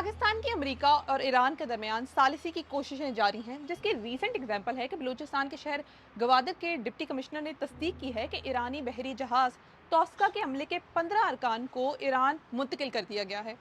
पाकिस्तान की अमेरिका और ईरान के दरमियान सालिसी की कोशिशें जारी हैं, जिसकी रीसेंट एग्जाम्पल है कि बलूचिस्तान के शहर गवादर के डिप्टी कमिश्नर ने तस्दीक की है कि ईरानी बहरी जहाज तोस्का के हमले के 15 अरकान को ईरान मुंतकिल कर दिया गया है।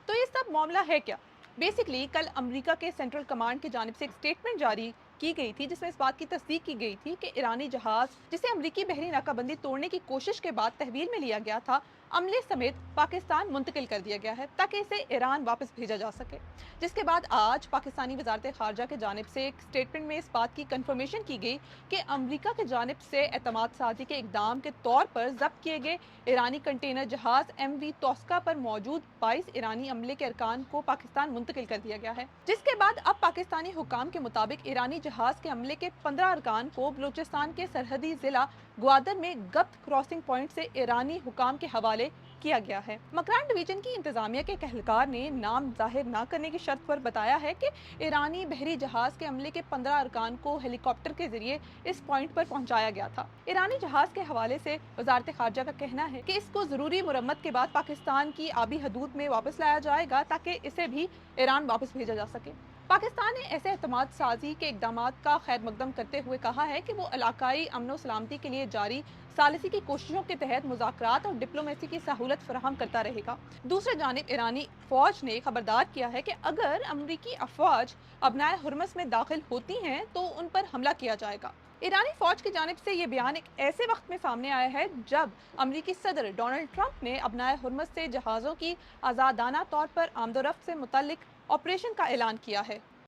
तो ये सब मामला है क्या? बेसिकली कल अमेरिका के सेंट्रल कमांड की जानिब से एक स्टेटमेंट जारी की गई थी, जिसमें इस बात की तस्दीक की गई थी कि ईरानी जहाज जिसे अमेरिकी बहरी नाकाबंदी तोड़ने की कोशिश के बाद तहवील में लिया गया था, अमले समेत पाकिस्तान मुंतकिल कर दिया गया है ताकि इसे ईरान वापस भेजा जा सके। जिसके बाद आज पाकिस्तानी वजारत खारजा की जानिब से एक स्टेटमेंट में इस बात की कंफर्मेशन की गई कि अमेरिका की जानिब से एतमाद साजी के इकदाम के तौर पर जब्त किए गए ईरानी कंटेनर जहाज MV तोस्का पर मौजूद 22 ईरानी अमले के अरकान को पाकिस्तान मुंतकिल कर दिया गया है। जिसके बाद अब पाकिस्तानी हुकाम के मुताबिक ईरानी जहाज के हमले के 15 अरकान को बलूचिस्तान के सरहदी जिला ग्वादर में गप्त क्रॉसिंग पॉइंट से ईरानी हुकाम के हवाले किया गया है। मकरान डिवीजन की इंतजामिया के कहलकार ने नाम जाहिर न करने की शर्त पर बताया है कि ईरानी बहरी जहाज के हमले के 15 अरकान को हेलीकॉप्टर के जरिए इस पॉइंट पर पहुंचाया गया था। ईरानी जहाज के हवाले से वजारत खारजा का कहना है कि इसको जरूरी मुरम्मत के बाद पाकिस्तान की आबी हदूद में वापस लाया जाएगा ताकि इसे भी ईरान वापस भेजा जा सके। पाकिस्तान ने ऐसे एतमाद साजी के इकदामात का खैर मकदम करते हुए कहा है कि वो इलाकाई अमन व सलामती के लिए जारी सालिसी की कोशिशों के तहत मुज़ाकरात और डिप्लोमेसी की सहूलत फराहम करता रहेगा। दूसरी जानिब ईरानी फौज ने खबरदार किया है कि अगर अमरीकी अफवाज अबनाए हुर्मस में दाखिल होती हैं तो उन पर हमला किया जाएगा। ईरानी फौज की जानिब से ये बयान एक ऐसे वक्त में सामने आया है जब अमरीकी सदर डोनाल्ड ट्रंप ने अबनाए हुर्मस से जहाज़ों की आज़ादाना तौर पर आमदोरफ्त से मुतल्लिक ऑपरेशन का ऐलान किया है।